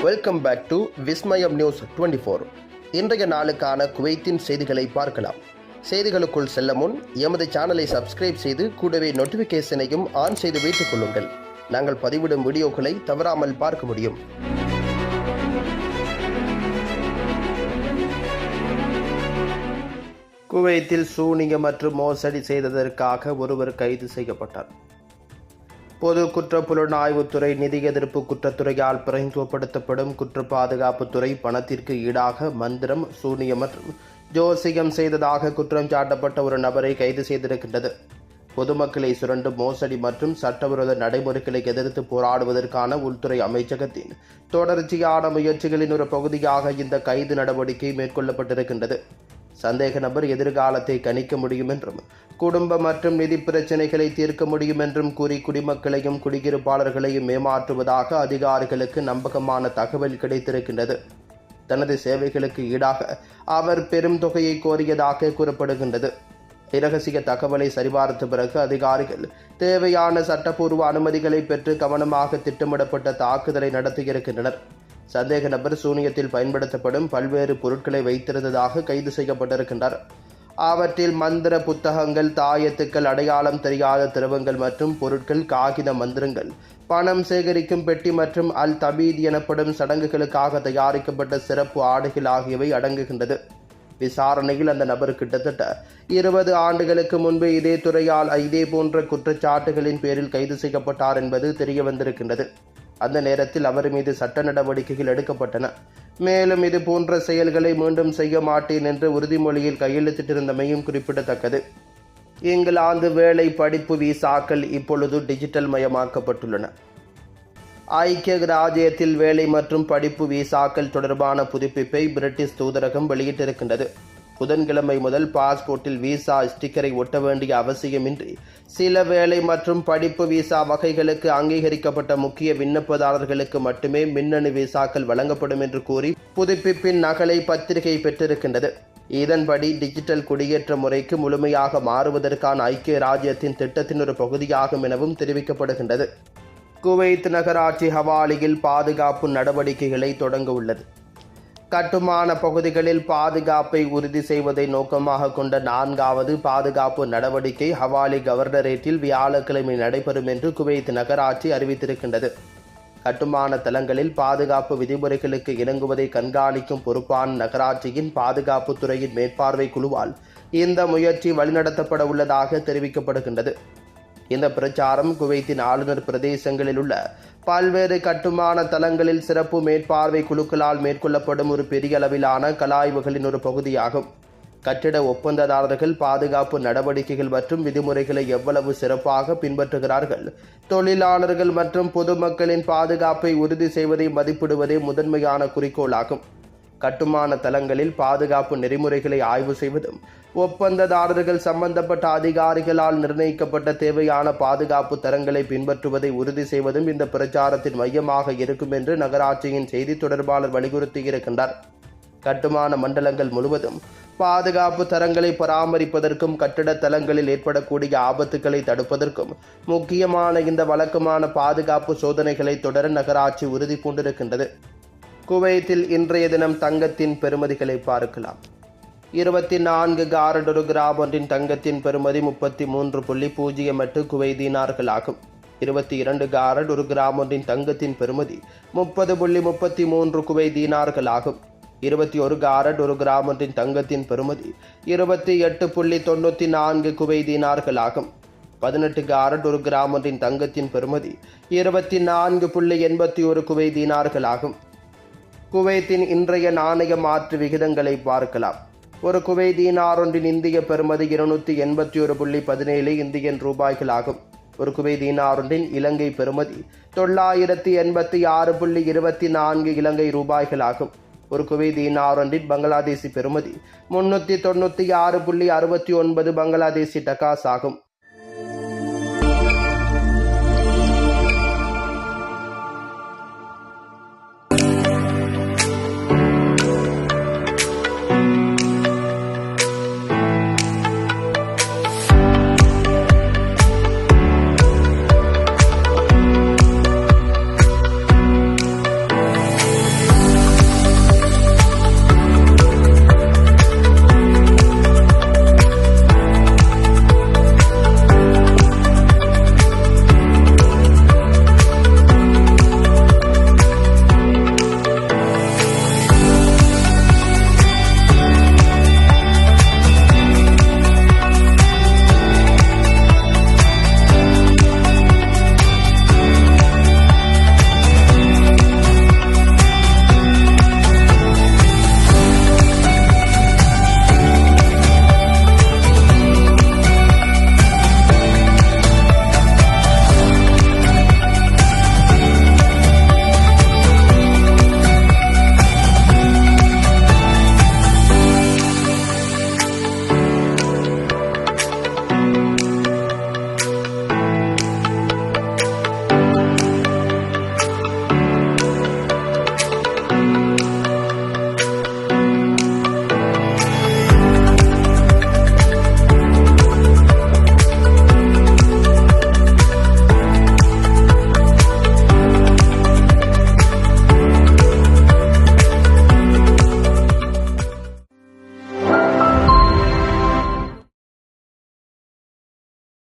Welcome back to Vismayam news 24. இன்றைய நாளுக்கான குவைத்தின் செய்திகளை பார்க்கலாம். செய்திகளுக்குள் செல்ல முன் எமது சேனலை சப்ஸ்கிரைப் செய்து கூடவே நோட்டிஃபிகேஷனையும் ஆன் செய்து வைத்துக் கொள்ளுங்கள். நாங்கள் பதிவிடும் வீடியோக்களை தவறாமல் பார்க்க முடியும். குவைத்தில் சூனியம் மற்றும் மோசடி செய்ததற்காக ஒருவர் கைது செய்யப்பட்டார். பொது குற்றப்புலனாய்வுத்துறை நிதி எதிர்ப்பு குற்றத்துறையால் பிரதிநிதித்துவப்படுத்தப்படும் குற்ற பாதுகாப்புத்துறை பணத்திற்கு ஈடாக மந்திரம், சூனியம் மற்றும் ஜோசியம் செய்ததாக குற்றம் சாட்டப்பட்ட ஒரு நபரை கைது செய்திருக்கின்றது. பொதுமக்களை சுரண்டு மோசடி மற்றும் சட்டவிரோத நடைமுறைகளை எதிர்த்து போராடுவதற்கான உள்துறை அமைச்சகத்தின் தொடர்ச்சியான முயற்சிகளின் ஒரு பகுதியாக இந்த கைது நடவடிக்கை மேற்கொள்ளப்பட்டிருக்கின்றது. சந்தேக நபர் எதிர்காலத்தை கணிக்க முடியும் என்றும் குடும்ப மற்றும் நிதி பிரச்சினைகளை தீர்க்க முடியும் என்றும் கூறி குடிமக்களையும் குடியிருப்பாளர்களையும் ஏமாற்றுவதாக அதிகாரிகளுக்கு நம்பகமான தகவல் கிடைத்திருக்கின்றது. தனது சேவைகளுக்கு ஈடாக அவர் பெரும் தொகையை கோரியதாக கூறப்படுகின்றது. இரகசிய தகவலை சரிபார்த்த பிறகு அதிகாரிகள் தேவையான சட்டப்பூர்வ அனுமதிகளை பெற்று கவனமாக திட்டமிடப்பட்ட தாக்குதலை நடத்தியிருக்கின்றனர். சந்தேக நபர் சூனியத்தில் பயன்படுத்தப்படும் பல்வேறு பொருட்களை வைத்திருந்ததாக கைது செய்யப்பட்டிருக்கின்றார். அவற்றில் மந்திர புத்தகங்கள், தாயத்துக்கள், அடையாளம் தெரியாத திரவங்கள் மற்றும் பொருட்கள், காகித மந்திரங்கள், பணம் சேகரிக்கும் பெட்டி மற்றும் அல் தபீத் எனப்படும் சடங்குகளுக்காக தயாரிக்கப்பட்ட சிறப்பு ஆடைகள் ஆகியவை அடங்குகின்றது. விசாரணையில் அந்த நபர் கிட்டத்தட்ட 20 ஆண்டுகளுக்கு முன்பு இதே துறையால் இதே போன்ற குற்றச்சாட்டுகளின் பேரில் கைது செய்யப்பட்டார் என்பது தெரியவந்திருக்கின்றது. அந்த நேரத்தில் அவர் மீது சட்ட நடவடிக்கைகள் எடுக்கப்பட்டன. மேலும் இது போன்ற செயல்களை மீண்டும் செய்ய மாட்டேன் என்ற உறுதிமொழியில் கையெழுத்திட்டிருந்தமையும் குறிப்பிடத்தக்கது. இங்கிலாந்து வேலை படிப்பு விசாக்கள் இப்பொழுது டிஜிட்டல் மயமாக்கப்பட்டுள்ளன. ஐக்கிய ராஜ்யத்தில் வேலை மற்றும் படிப்பு விசாக்கள் தொடர்பான புதுப்பிப்பை பிரிட்டிஷ் தூதரகம் வெளியிட்டிருக்கின்றது. புதன்கிழமை முதல் பாஸ்போர்ட்டில் விசா ஸ்டிக்கரை ஒட்ட வேண்டிய அவசியமின்றி சில வேலை மற்றும் படிப்பு விசா வகைகளுக்கு அங்கீகரிக்கப்பட்ட முக்கிய விண்ணப்பதாரர்களுக்கு மட்டுமே மின்னணு விசாக்கள் வழங்கப்படும் என்று கூறி புதுப்பிப்பின் நகலை பத்திரிகை பெற்றிருக்கின்றது. இதன்படி டிஜிட்டல் குடியேற்ற முறைக்கு முழுமையாக மாறுவதற்கான ஐக்கிய ராஜ்யத்தின் திட்டத்தின் ஒரு பகுதியாகும் எனவும் தெரிவிக்கப்படுகின்றது. குவைத் நகராட்சி ஹவாலியில் பாதுகாப்பு நடவடிக்கைகளை தொடங்க உள்ளது. கட்டுமான பகுதிகளில் பாதுகாப்பை உறுதி செய்வதை நோக்கமாக கொண்ட 4வது பாதுகாப்பு நடவடிக்கை ஹவாலி கவர்னரேட்டில் வியாழக்கிழமை நடைபெறும் என்று குவைத் நகராட்சி அறிவித்திருக்கின்றது. கட்டுமான தளங்களில் பாதுகாப்பு விதிமுறைகளுக்கு இணங்குவதை கண்காணிக்கும் பொறுப்பான நகராட்சியின் பாதுகாப்பு துறையின் மேற்பார்வை குழுவால் இந்த முயற்சி வழிநடத்தப்பட உள்ளதாக தெரிவிக்கப்படுகின்றது. இந்த பிரச்சாரம் குவைத்தின் ஆளுநர் பிரதேசங்களில் உள்ள பல்வேறு கட்டுமான தளங்களில் சிறப்பு மேற்பார்வை குழுக்களால் மேற்கொள்ளப்படும் ஒரு பெரிய அளவிலான கலாய்வுகளின் ஒரு பகுதியாகும். கட்டிட ஒப்பந்ததாரர்கள் பாதுகாப்பு நடவடிக்கைகள் மற்றும் விதிமுறைகளை எவ்வளவு சிறப்பாக பின்பற்றுகிறார்கள், தொழிலாளர்கள் மற்றும் பொதுமக்களின் பாதுகாப்பை உறுதி செய்வதை மதிப்பிடுவதே முதன்மையான குறிக்கோளாகும். கட்டுமான தளங்களில் பாதுகாப்பு நெறிமுறைகளை ஆய்வு செய்வதும் ஒப்பந்ததாரர்கள் சம்பந்தப்பட்ட அதிகாரிகளால் நிர்ணயிக்கப்பட்ட தேவையான பாதுகாப்பு தரங்களை பின்பற்றுவதை உறுதி செய்வதும் இந்த பிரச்சாரத்தின் மையமாக இருக்கும் என்று நகராட்சியின் செய்தி தொடர்பாளர் வலியுறுத்தியிருக்கின்றார். கட்டுமான மண்டலங்கள் முழுவதும் பாதுகாப்பு தரங்களை பராமரிப்பதற்கும் கட்டிட தளங்களில் ஏற்படக்கூடிய ஆபத்துக்களை தடுப்பதற்கும் முக்கியமான இந்த வழக்கமான பாதுகாப்பு சோதனைகளை தொடர நகராட்சி உறுதி பூண்டிருக்கின்றது. குவைத்தில் இன்றைய தினம் தங்கத்தின் பெறுமதிகளை பார்க்கலாம். 24 காரட் ஒரு கிராம் ஒன்றின் தங்கத்தின் பெறுமதி 33.08 குவைத் தீனார்கள் ஆகும். 22 காரட் ஒரு கிராம் ஒன்றின் தங்கத்தின் பெறுமதி 30.33 குவைத் தீனார்கள் ஆகும். 21 காரட் ஒரு கிராம் ஒன்றின் தங்கத்தின் பெறுமதி 28.94 குவைத் தீனார்கள் ஆகும். 18 காரட் ஒரு கிராம் ஒன்றின் தங்கத்தின் பெறுமதி 24.81 குவைத் தீனார்கள் ஆகும். குவைத்தின் இன்றைய நாணய மாற்று விகிதங்களை பார்க்கலாம். ஒரு குவைத் தீனார் ஒன்றின் இந்திய பெறுமதி 281.17 இந்தியன் ரூபாய்கள் ஆகும். ஒரு குவைத் தீனார் ஒன்றின் இலங்கை பெறுமதி 986.24 இலங்கை ரூபாய்கள் ஆகும். ஒரு குவைத் தீனார் ஒன்றின் பங்களாதேசி பெறுமதி 396.69 பங்களாதேசி டகாஸ் ஆகும்.